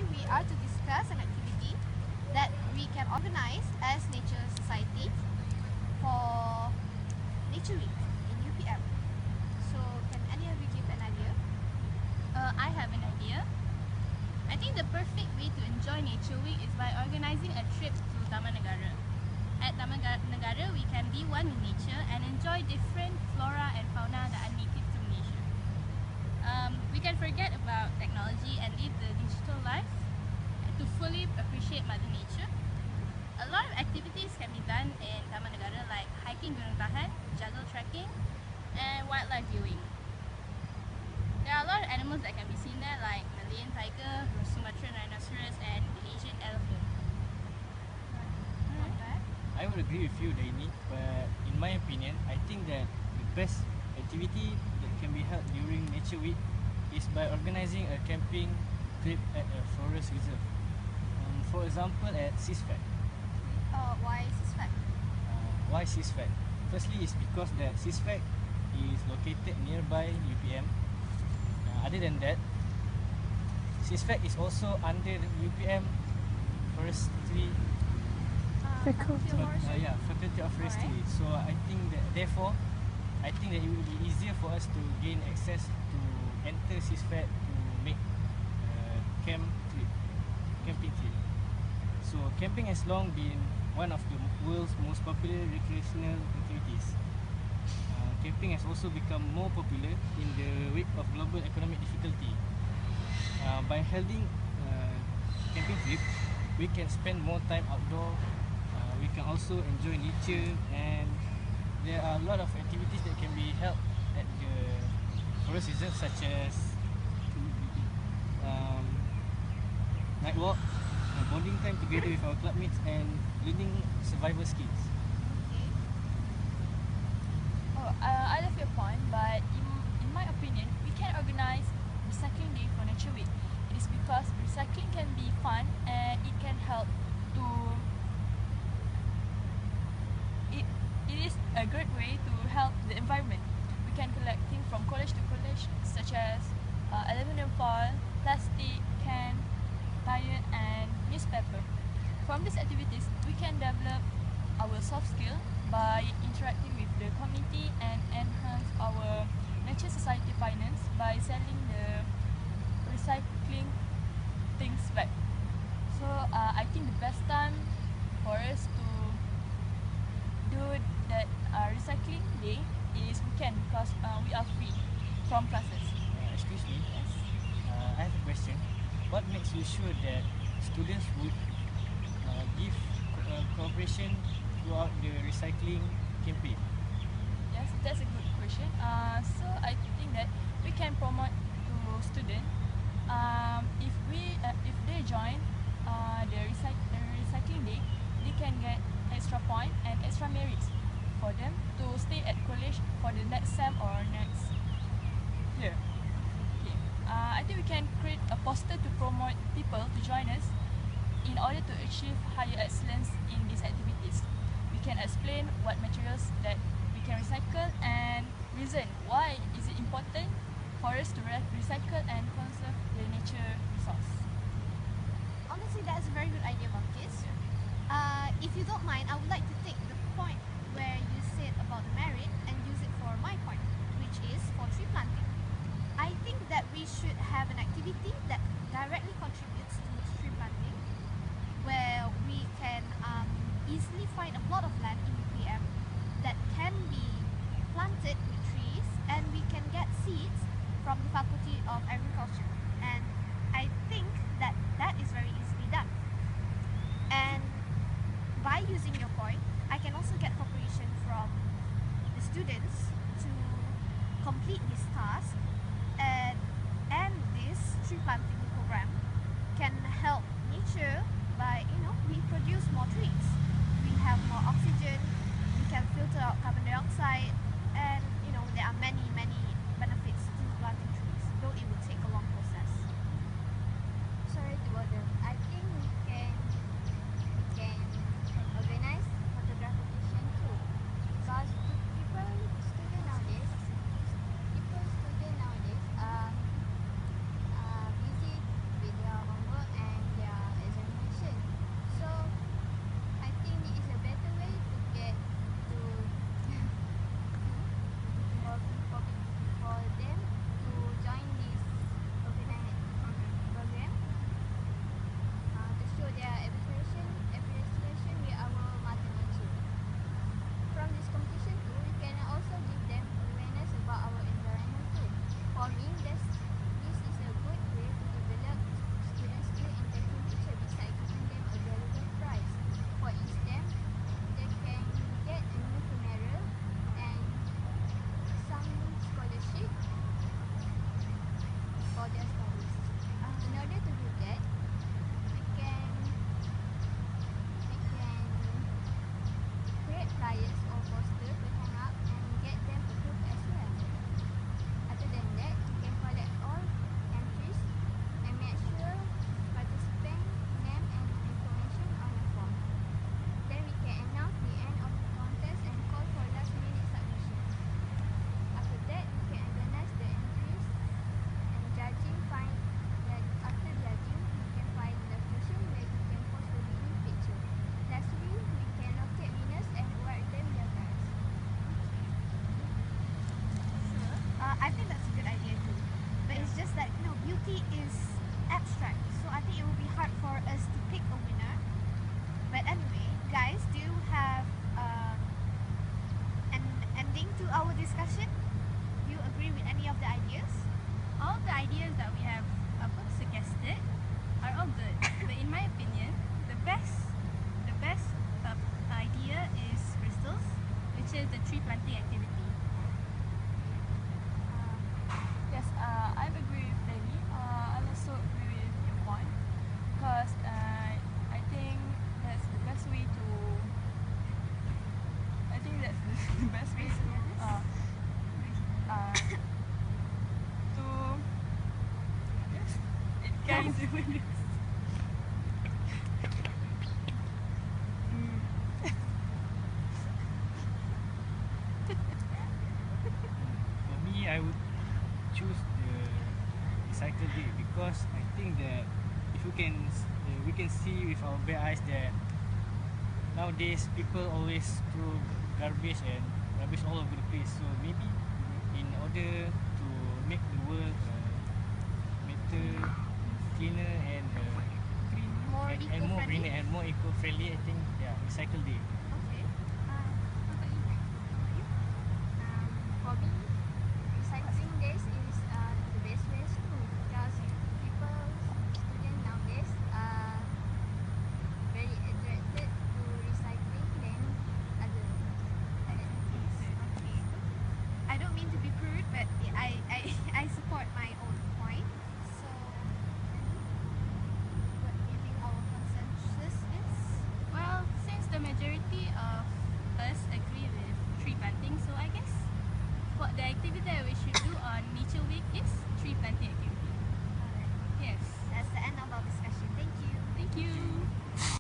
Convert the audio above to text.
today we are to discuss an activity that we can organize as Nature Society for Nature Week in UPM. So can any of you give an idea? I have an idea. I think the perfect way to enjoy Nature Week is by organizing a trip to Taman Negara. At Taman Negara, we can be one with nature and enjoy different flora and fauna that are native to Malaysia. We can forget about technology and live the digital life to fully appreciate Mother Nature. A lot of activities can be done in Taman Negara like hiking Gunung Tahan, jungle trekking, and wildlife viewing. There are a lot of animals that can be seen there like Malayan tiger, Sumatran rhinoceros, and the Asian elephant. Not bad. I would agree with you, Daini, but in my opinion, I think that the best activity that can be held during Nature Week is by organizing a camping trip at a forest reserve. For example, at SCL. Why is this fact? Why SCL? Firstly, is because that SCL is located nearby UPM. Other than that, SCL is also under the UPM Forestry Faculty of Forestry. Faculty of Forestry. Alright. So I think that therefore, I think that it will be easier for us to gain access to enter SCL to make camping trip. So camping has long been one of the world's most popular recreational activities. Camping has also become more popular in the wake of global economic difficulty. By holding camping trip, we can spend more time outdoor. We can also enjoy nature, and there are a lot of activities that can be held at the forest reserve, such as night walk, bonding time together with our clubmates, and learning survival skills. I love your point, but in my opinion, we can organize recycling day for Nature Week. It is because recycling can be fun and it can help to. It is a great way to help the environment. We can collect things from college to college, such as aluminum foil, plastic, can, tire, and newspaper. From these activities, we can develop our soft skill by interacting with the community and enhance our Nature Society finance by selling the recycling things back. So I think the best time for us to do that recycling day is weekend because we are free from classes. Excuse me, Yes. I have a question. What makes you sure that students would give cooperation throughout the recycling campaign? Yes, that's a good question. So I think that we can promote to students. If they join the recycling day, they can get extra point and extra merits for them to stay at college for the next sem or next year. Okay. I think we can create a poster to promote people to join us in order to achieve higher excellence in these activities. We can explain what materials that we can recycle and reason why is it important for us to recycle and conserve the nature resource. Honestly, that's a very good idea, Marcus. If you don't mind, I would like to take the point where you said about the merit and use it for my point, which is for tree planting. I think that we should have an activity that directly contributes to tree planting, where we can easily find a plot of land in UPM that can be planted with trees, and we can get seeds from the Faculty of Agriculture. And I think that that is very easily done. And by using your point, I can also get cooperation from the students to complete this task and this tree planting program guys. For me, I would choose the recycle day because I think that if we can see with our bare eyes that nowadays people always throw garbage and rubbish all over the place. So maybe in order to make the world better, cleaner and More and more eco-friendly. greener and more eco-friendly, I think recycle day. Okay. How about you? For me, recycling days is the best ways too because people, students nowadays are very attracted to recycling than other activities. Okay. I don't mean to be crude, but I support my own point. So, what do you think our consensus is? Well, since the majority of us agree with tree planting, so I guess what the activity that we should do on Nature Week is tree planting activity. Alright. Yes. That's the end of our discussion. Thank you. Thank you.